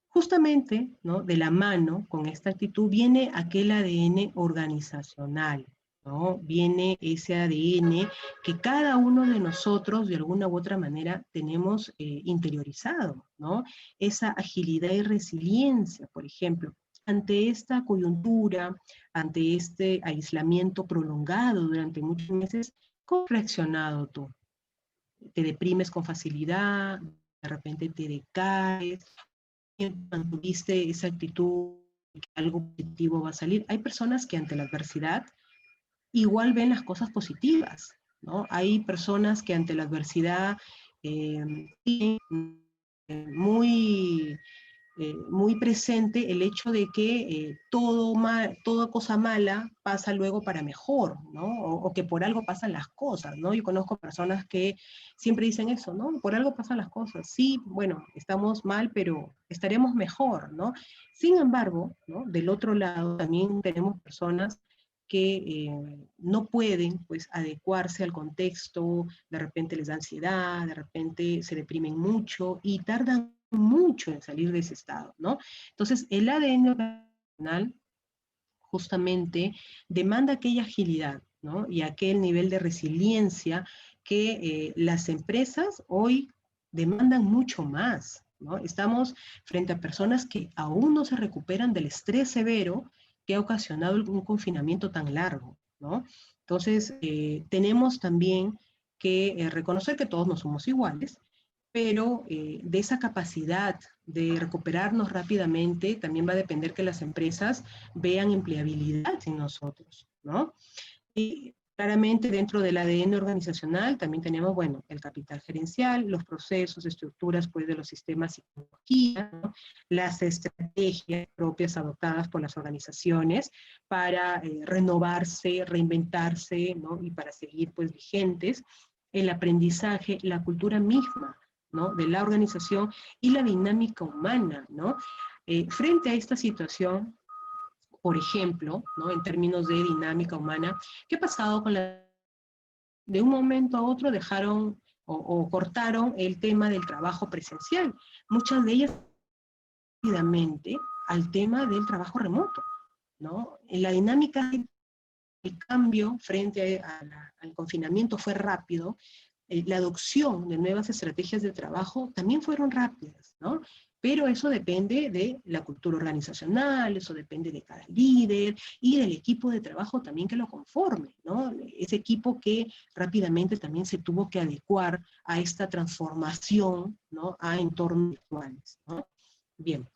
Justamente, ¿no? De la mano con esta actitud viene aquel ADN organizacional, ¿no? Viene ese ADN que cada uno de nosotros de alguna u otra manera tenemos interiorizado, ¿no? Esa agilidad y resiliencia, por ejemplo, ante esta coyuntura, ante este aislamiento prolongado durante muchos meses, ¿cómo has reaccionado tú? ¿Te deprimes con facilidad? ¿De repente te decaes? Mantuviste esa actitud de que algo positivo va a salir? Hay personas que ante la adversidad igual ven las cosas positivas, ¿no? Hay personas que ante la adversidad tienen muy presente el hecho de que toda cosa mala pasa luego para mejor, ¿no? O que por algo pasan las cosas, ¿no? Yo conozco personas que siempre dicen eso, ¿no? Por algo pasan las cosas. Sí, bueno, estamos mal, pero estaremos mejor, ¿no? Sin embargo, ¿no? Del otro lado también tenemos personas que no pueden pues adecuarse al contexto, de repente les da ansiedad, de repente se deprimen mucho y tardan mucho en salir de ese estado, ¿no? Entonces, el ADN organizacional justamente demanda aquella agilidad, ¿no? Y aquel nivel de resiliencia que las empresas hoy demandan mucho más, ¿no? Estamos frente a personas que aún no se recuperan del estrés severo que ha ocasionado un confinamiento tan largo, ¿no? Entonces, tenemos también que reconocer que todos no somos iguales, pero de esa capacidad de recuperarnos rápidamente también va a depender que las empresas vean empleabilidad en nosotros, ¿no? Y claramente dentro del ADN organizacional también tenemos, bueno, el capital gerencial, los procesos, estructuras pues de los sistemas y tecnología, ¿no? Las estrategias propias adoptadas por las organizaciones para renovarse, reinventarse, ¿no? Y para seguir pues vigentes, el aprendizaje, la cultura misma, ¿no? De la organización y la dinámica humana, ¿no? Frente a esta situación, por ejemplo, ¿no? En términos de dinámica humana, ¿qué ha pasado con la... De un momento a otro dejaron o cortaron el tema del trabajo presencial. Muchas de ellas rápidamente al tema del trabajo remoto, ¿no? En la dinámica, el cambio frente al confinamiento fue rápido, la adopción de nuevas estrategias de trabajo también fueron rápidas, ¿no? Pero eso depende de la cultura organizacional, eso depende de cada líder y del equipo de trabajo también que lo conforme, ¿no? Ese equipo que rápidamente también se tuvo que adecuar a esta transformación, ¿no? A entornos virtuales, ¿no? Bien.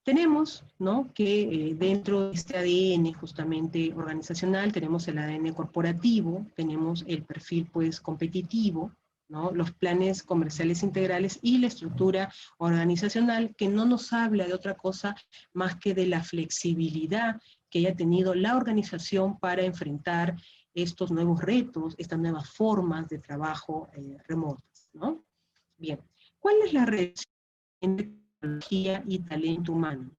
Tenemos, ¿no? Que dentro de este ADN justamente organizacional tenemos el ADN corporativo, tenemos el perfil pues competitivo, ¿no? Los planes comerciales integrales y la estructura organizacional que no nos habla de otra cosa más que de la flexibilidad que haya tenido la organización para enfrentar estos nuevos retos, estas nuevas formas de trabajo remotas, ¿no? Bien, ¿cuál es la relación entre tecnología y talento humano?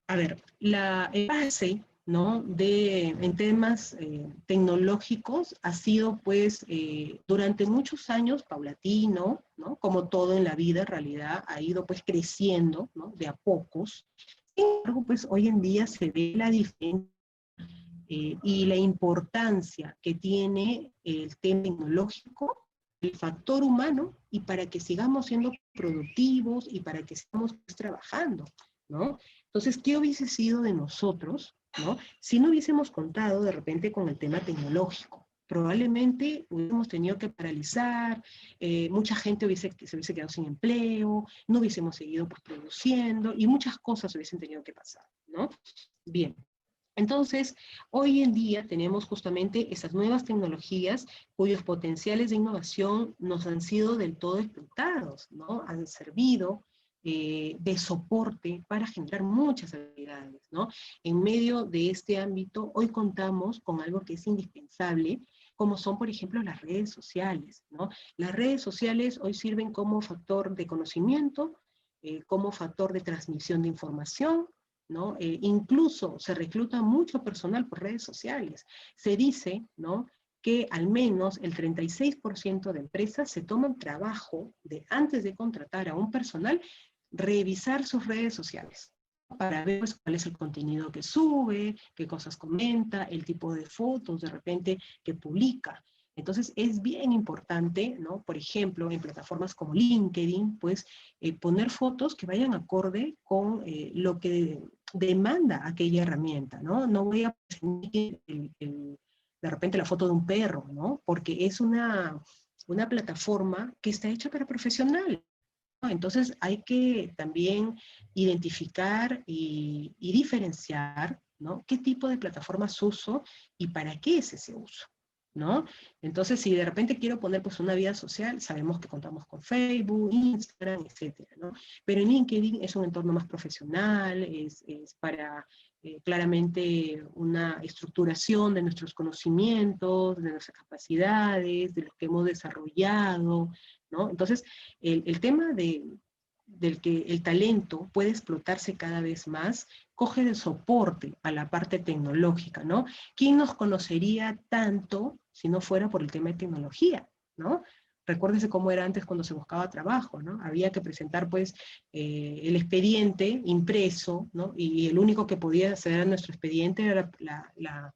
A ver, la base, ¿no? En temas tecnológicos ha sido, pues, durante muchos años paulatino, ¿no? Como todo en la vida, en realidad, ha ido, pues, creciendo, ¿no? De a pocos. Sin embargo, pues, hoy en día se ve la diferencia y la importancia que tiene el tema tecnológico, el factor humano, y para que sigamos siendo productivos y para que sigamos pues, trabajando, ¿no? Entonces, ¿qué hubiese sido de nosotros, ¿no? Si no hubiésemos contado de repente con el tema tecnológico? Probablemente hubiésemos tenido que paralizar, mucha gente se hubiese quedado sin empleo, no hubiésemos seguido pues, produciendo y muchas cosas hubiesen tenido que pasar, ¿no? Bien, entonces, hoy en día tenemos justamente esas nuevas tecnologías cuyos potenciales de innovación nos han sido del todo explotados, ¿no? Han servido de soporte para generar muchas habilidades, ¿no? En medio de este ámbito, hoy contamos con algo que es indispensable, como son, por ejemplo, las redes sociales, ¿no? Las redes sociales hoy sirven como factor de conocimiento, como factor de transmisión de información, ¿no? Incluso se recluta mucho personal por redes sociales. Se dice, ¿no? Que al menos el 36% de empresas se toman trabajo de, antes de contratar a un personal, revisar sus redes sociales para ver pues, cuál es el contenido que sube, qué cosas comenta, el tipo de fotos de repente que publica. Entonces es bien importante, ¿no? Por ejemplo, en plataformas como LinkedIn, pues poner fotos que vayan acorde con lo que demanda aquella herramienta, ¿no? No voy a poner de repente la foto de un perro, ¿no? Porque es una plataforma que está hecha para profesionales, ¿no? Entonces hay que también identificar y diferenciar, ¿no? ¿Qué tipo de plataformas uso y para qué es ese uso? ¿No? Entonces, si de repente quiero poner pues una vida social, sabemos que contamos con Facebook, Instagram, etcétera, ¿no? Pero en LinkedIn es un entorno más profesional, es para claramente una estructuración de nuestros conocimientos, de nuestras capacidades, de lo que hemos desarrollado, ¿no? Entonces, el tema del que el talento puede explotarse cada vez más, coge de soporte a la parte tecnológica, ¿no? ¿Quién nos conocería tanto si no fuera por el tema de tecnología, ¿no? Recuérdese cómo era antes cuando se buscaba trabajo, ¿no? Había que presentar, pues, el expediente impreso, ¿no? Y el único que podía acceder a nuestro expediente era la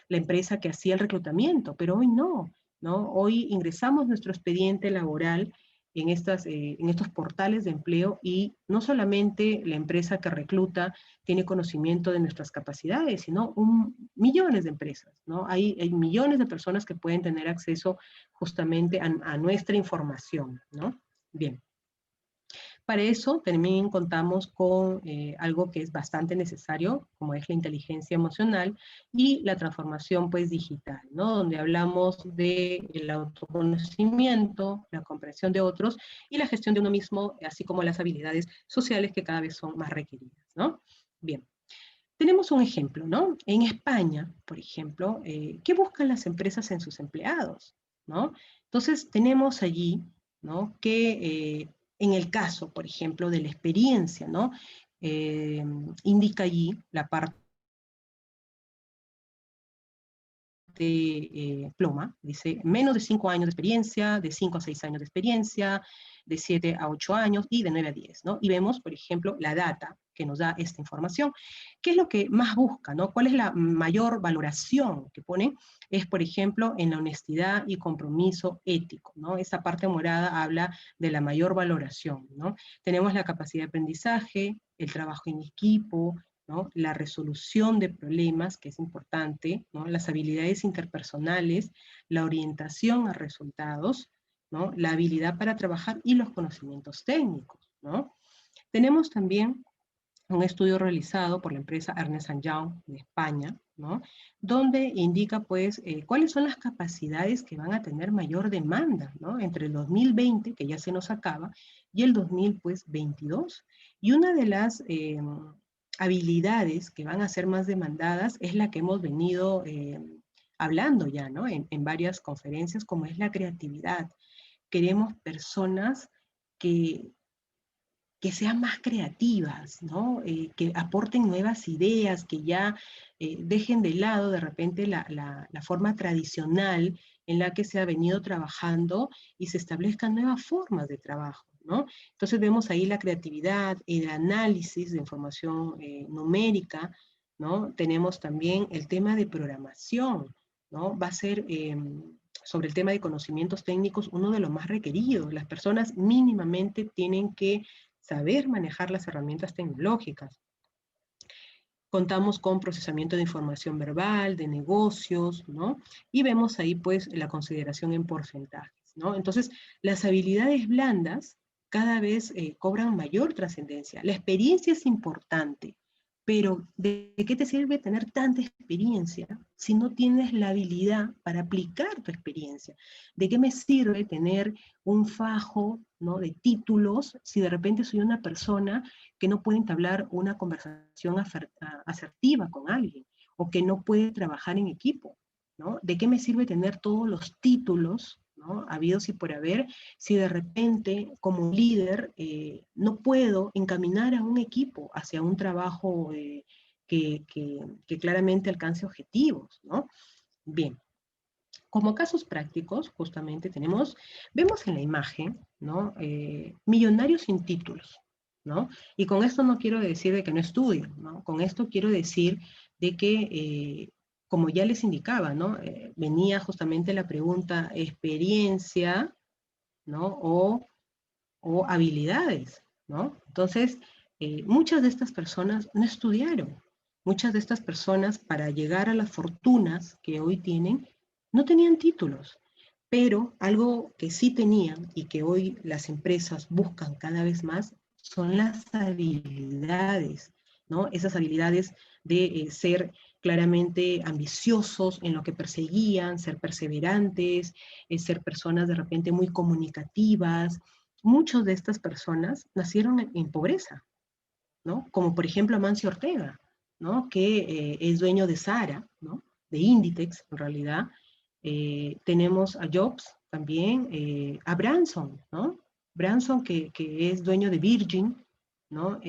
empresa que hacía el reclutamiento, pero hoy no, ¿no? Hoy ingresamos nuestro expediente laboral en estos portales de empleo y no solamente la empresa que recluta tiene conocimiento de nuestras capacidades, sino millones de empresas, ¿no? Hay millones de personas que pueden tener acceso justamente a nuestra información, ¿no? Bien. Para eso también contamos con algo que es bastante necesario, como es la inteligencia emocional y la transformación pues digital, ¿no? Donde hablamos del autoconocimiento, la comprensión de otros y la gestión de uno mismo, así como las habilidades sociales que cada vez son más requeridas, ¿no? Bien. Tenemos un ejemplo, ¿no? En España, por ejemplo, ¿qué buscan las empresas en sus empleados? ¿No? Entonces, tenemos allí, ¿no? Que en el caso, por ejemplo, de la experiencia, ¿no? indica allí la parte diploma, dice menos de 5 años de experiencia, de 5 a 6 años de experiencia, de 7 a 8 años y de 9 a 10, ¿no? Y vemos, por ejemplo, la data que nos da esta información. ¿Qué es lo que más busca, no? ¿Cuál es la mayor valoración que pone? Es, por ejemplo, en la honestidad y compromiso ético, ¿no? Esa parte morada habla de la mayor valoración, ¿no? Tenemos la capacidad de aprendizaje, el trabajo en equipo, ¿no? La resolución de problemas, que es importante, ¿no? Las habilidades interpersonales, la orientación a resultados, ¿no? La habilidad para trabajar y los conocimientos técnicos, ¿no? Tenemos también un estudio realizado por la empresa Ernst Young de España, ¿no? Donde indica, pues, cuáles son las capacidades que van a tener mayor demanda, ¿no? Entre el 2020, que ya se nos acaba, y el 2022. Y una de las habilidades que van a ser más demandadas es la que hemos venido hablando ya, ¿no? En varias conferencias, como es la creatividad. Queremos personas que sean más creativas, ¿no? Que aporten nuevas ideas, que ya dejen de lado de repente la forma tradicional en la que se ha venido trabajando y se establezcan nuevas formas de trabajo, ¿no? Entonces vemos ahí la creatividad, el análisis de información numérica, ¿no? Tenemos también el tema de programación, ¿no? Va a ser sobre el tema de conocimientos técnicos uno de los más requeridos. Las personas mínimamente tienen que saber manejar las herramientas tecnológicas. Contamos con procesamiento de información verbal, de negocios, ¿no? Y vemos ahí, pues, la consideración en porcentajes, ¿no? Entonces, las habilidades blandas cada vez cobran mayor trascendencia. La experiencia es importante, pero ¿de qué te sirve tener tanta experiencia si no tienes la habilidad para aplicar tu experiencia? ¿De qué me sirve tener un fajo, ¿no?, de títulos si de repente soy una persona que no puede entablar una conversación asertiva con alguien o que no puede trabajar en equipo, ¿no? ¿De qué me sirve tener todos los títulos, ¿no?, habidos y por haber, si de repente como líder no puedo encaminar a un equipo hacia un trabajo que claramente alcance objetivos, ¿no? Bien, como casos prácticos, justamente vemos en la imagen, ¿no?, millonarios sin títulos, ¿no? Y con esto no quiero decir de que no estudien, ¿no? Con esto quiero decir de que, como ya les indicaba, ¿no?, venía justamente la pregunta experiencia, ¿no?, o habilidades, ¿no? Entonces, muchas de estas personas no estudiaron. Muchas de estas personas, para llegar a las fortunas que hoy tienen, no tenían títulos. Pero algo que sí tenían y que hoy las empresas buscan cada vez más son las habilidades, ¿no? Esas habilidades de ser claramente ambiciosos en lo que perseguían, ser perseverantes, ser personas de repente muy comunicativas. Muchas de estas personas nacieron en pobreza, ¿no? Como por ejemplo Amancio Ortega, ¿no?, que es dueño de Zara, ¿no?, de Inditex en realidad. Tenemos a Jobs también, a Branson, ¿no? Branson que es dueño de Virgin, ¿no?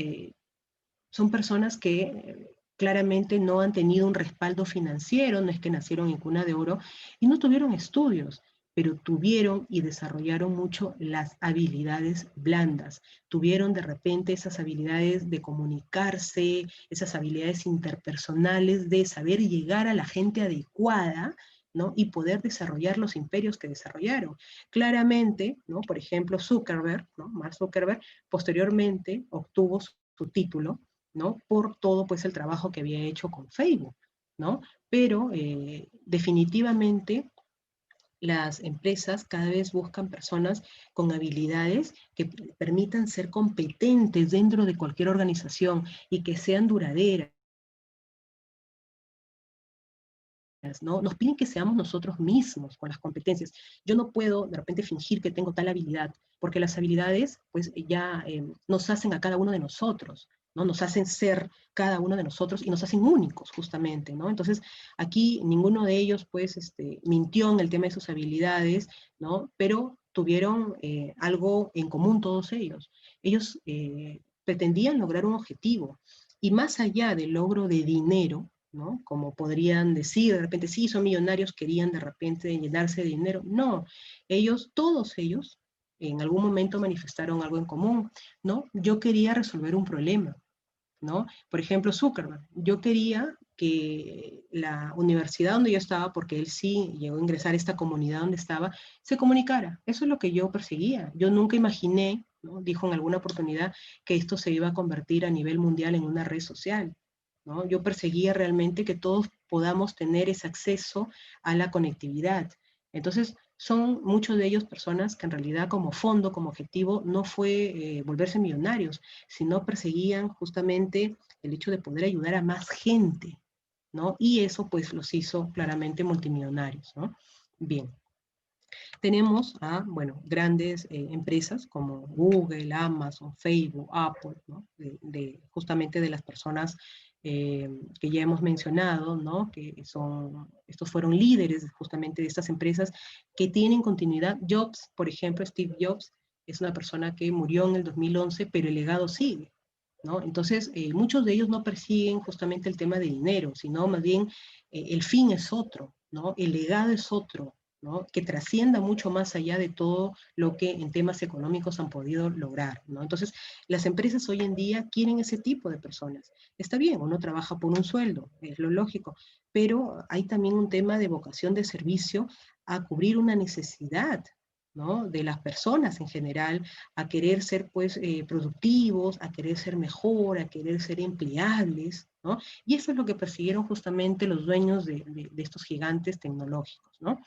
Son personas que claramente no han tenido un respaldo financiero, no es que nacieron en cuna de oro, y no tuvieron estudios, pero tuvieron y desarrollaron mucho las habilidades blandas. Tuvieron de repente esas habilidades de comunicarse, esas habilidades interpersonales de saber llegar a la gente adecuada, ¿no?, y poder desarrollar los imperios que desarrollaron. Claramente, ¿no?, por ejemplo, Zuckerberg, ¿no?, Mark Zuckerberg, posteriormente obtuvo su título, ¿no?, por todo, pues, el trabajo que había hecho con Facebook, ¿no? Pero definitivamente las empresas cada vez buscan personas con habilidades que permitan ser competentes dentro de cualquier organización y que sean duraderas, ¿no? Nos piden que seamos nosotros mismos con las competencias. Yo no puedo de repente fingir que tengo tal habilidad, porque las habilidades pues ya nos hacen a cada uno de nosotros, ¿no? Nos hacen ser cada uno de nosotros y nos hacen únicos justamente, ¿no? Entonces aquí ninguno de ellos pues mintió en el tema de sus habilidades, ¿no? Pero tuvieron algo en común todos ellos. Ellos pretendían lograr un objetivo. Y más allá del logro de dinero, ¿no? Como podrían decir, de repente, sí, son millonarios, querían de repente llenarse de dinero. No, ellos, todos ellos, en algún momento manifestaron algo en común, ¿no? Yo quería resolver un problema, ¿no? Por ejemplo, Zuckerberg. Yo quería que la universidad donde yo estaba, porque él sí llegó a ingresar a esta comunidad donde estaba, se comunicara. Eso es lo que yo perseguía. Yo nunca imaginé, ¿no? Dijo en alguna oportunidad, que esto se iba a convertir a nivel mundial en una red social, ¿no? Yo perseguía realmente que todos podamos tener ese acceso a la conectividad. Entonces, son muchos de ellos personas que en realidad como fondo, como objetivo, no fue volverse millonarios, sino perseguían justamente el hecho de poder ayudar a más gente, ¿no? Y eso pues los hizo claramente multimillonarios, ¿no? Bien, tenemos a, bueno, grandes empresas como Google, Amazon, Facebook, Apple, ¿no? Justamente de las personas que ya hemos mencionado, ¿no? Que estos fueron líderes justamente de estas empresas que tienen continuidad. Jobs, por ejemplo, Steve Jobs, es una persona que murió en el 2011, pero el legado sigue, ¿no? Entonces, muchos de ellos no persiguen justamente el tema de dinero, sino más bien el fin es otro, ¿no? El legado es otro, ¿no? Que trascienda mucho más allá de todo lo que en temas económicos han podido lograr, ¿no? Entonces, las empresas hoy en día quieren ese tipo de personas. Está bien, uno trabaja por un sueldo, es lo lógico, pero hay también un tema de vocación de servicio a cubrir una necesidad, ¿no? De las personas en general, a querer ser pues productivos, a querer ser mejor, a querer ser empleables, ¿no? Y eso es lo que persiguieron justamente los dueños de estos gigantes tecnológicos, ¿no?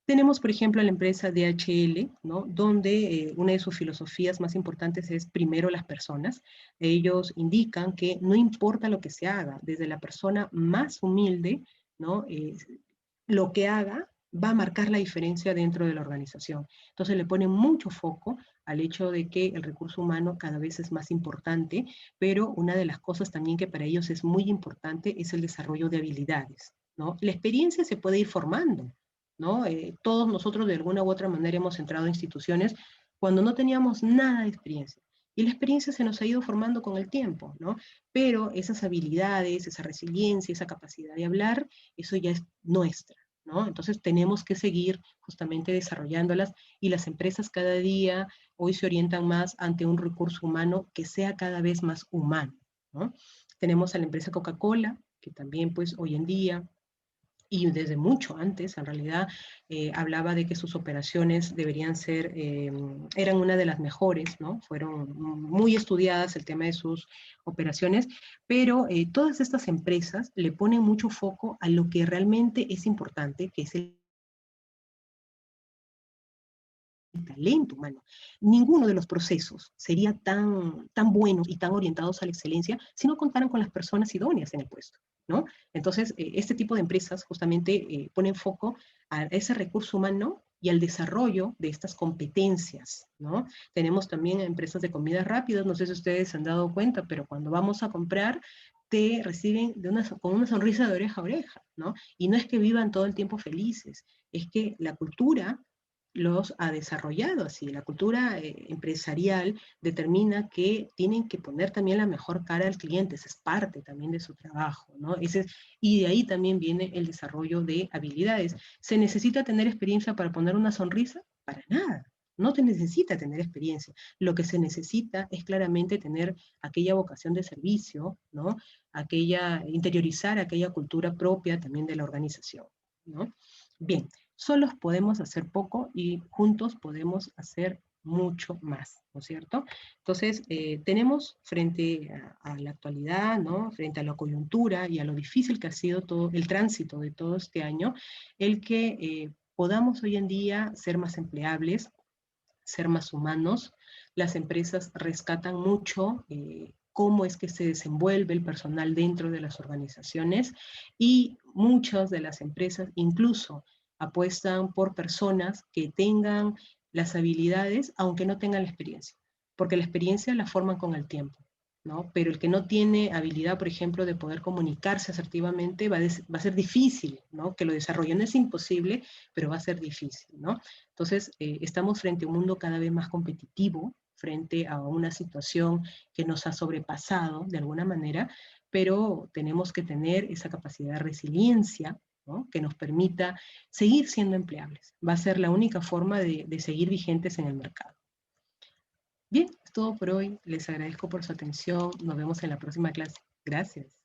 Tenemos, por ejemplo, la empresa DHL, ¿no? Donde una de sus filosofías más importantes es primero las personas. Ellos indican que no importa lo que se haga, desde la persona más humilde, ¿no? Lo que haga va a marcar la diferencia dentro de la organización. Entonces le ponen mucho foco al hecho de que el recurso humano cada vez es más importante, pero una de las cosas también que para ellos es muy importante es el desarrollo de habilidades, ¿no? La experiencia se puede ir formando, ¿no? Todos nosotros de alguna u otra manera hemos entrado a instituciones cuando no teníamos nada de experiencia. Y la experiencia se nos ha ido formando con el tiempo, ¿no? Pero esas habilidades, esa resiliencia, esa capacidad de hablar, eso ya es nuestra, ¿no? Entonces tenemos que seguir justamente desarrollándolas y las empresas cada día hoy se orientan más ante un recurso humano que sea cada vez más humano, ¿no? Tenemos a la empresa Coca-Cola, que también pues hoy en día y desde mucho antes, en realidad, hablaba de que sus operaciones deberían ser, eran una de las mejores, ¿no? Fueron muy estudiadas el tema de sus operaciones, pero todas estas empresas le ponen mucho foco a lo que realmente es importante, que es el talento humano. Ninguno de los procesos sería tan buenos y tan orientados a la excelencia si no contaran con las personas idóneas en el puesto, ¿no? Entonces, este tipo de empresas justamente ponen foco a ese recurso humano y al desarrollo de estas competencias, ¿no? Tenemos también empresas de comidas rápidas, no sé si ustedes se han dado cuenta, pero cuando vamos a comprar, te reciben con una sonrisa de oreja a oreja, ¿no? Y no es que vivan todo el tiempo felices, es que la cultura los ha desarrollado así. La cultura empresarial determina que tienen que poner también la mejor cara al cliente, esa es parte también de su trabajo, ¿no? Y de ahí también viene el desarrollo de habilidades. ¿Se necesita tener experiencia para poner una sonrisa? Para nada. No te necesita tener experiencia. Lo que se necesita es claramente tener aquella vocación de servicio, ¿no? Interiorizar aquella cultura propia también de la organización, ¿no? Bien, solos podemos hacer poco y juntos podemos hacer mucho más, ¿no es cierto? Entonces, tenemos frente a la actualidad, ¿no? Frente a la coyuntura y a lo difícil que ha sido todo el tránsito de todo este año, el que podamos hoy en día ser más empleables, ser más humanos. Las empresas rescatan mucho cómo es que se desenvuelve el personal dentro de las organizaciones y muchas de las empresas incluso apuestan por personas que tengan las habilidades, aunque no tengan la experiencia, porque la experiencia la forman con el tiempo, ¿no? Pero el que no tiene habilidad, por ejemplo, de poder comunicarse asertivamente, va a ser difícil, ¿no? Que lo desarrollen. No es imposible, pero va a ser difícil, ¿no? Entonces, estamos frente a un mundo cada vez más competitivo, frente a una situación que nos ha sobrepasado de alguna manera, pero tenemos que tener esa capacidad de resiliencia, ¿no?, que nos permita seguir siendo empleables. Va a ser la única forma de seguir vigentes en el mercado. Bien, es todo por hoy. Les agradezco por su atención. Nos vemos en la próxima clase. Gracias.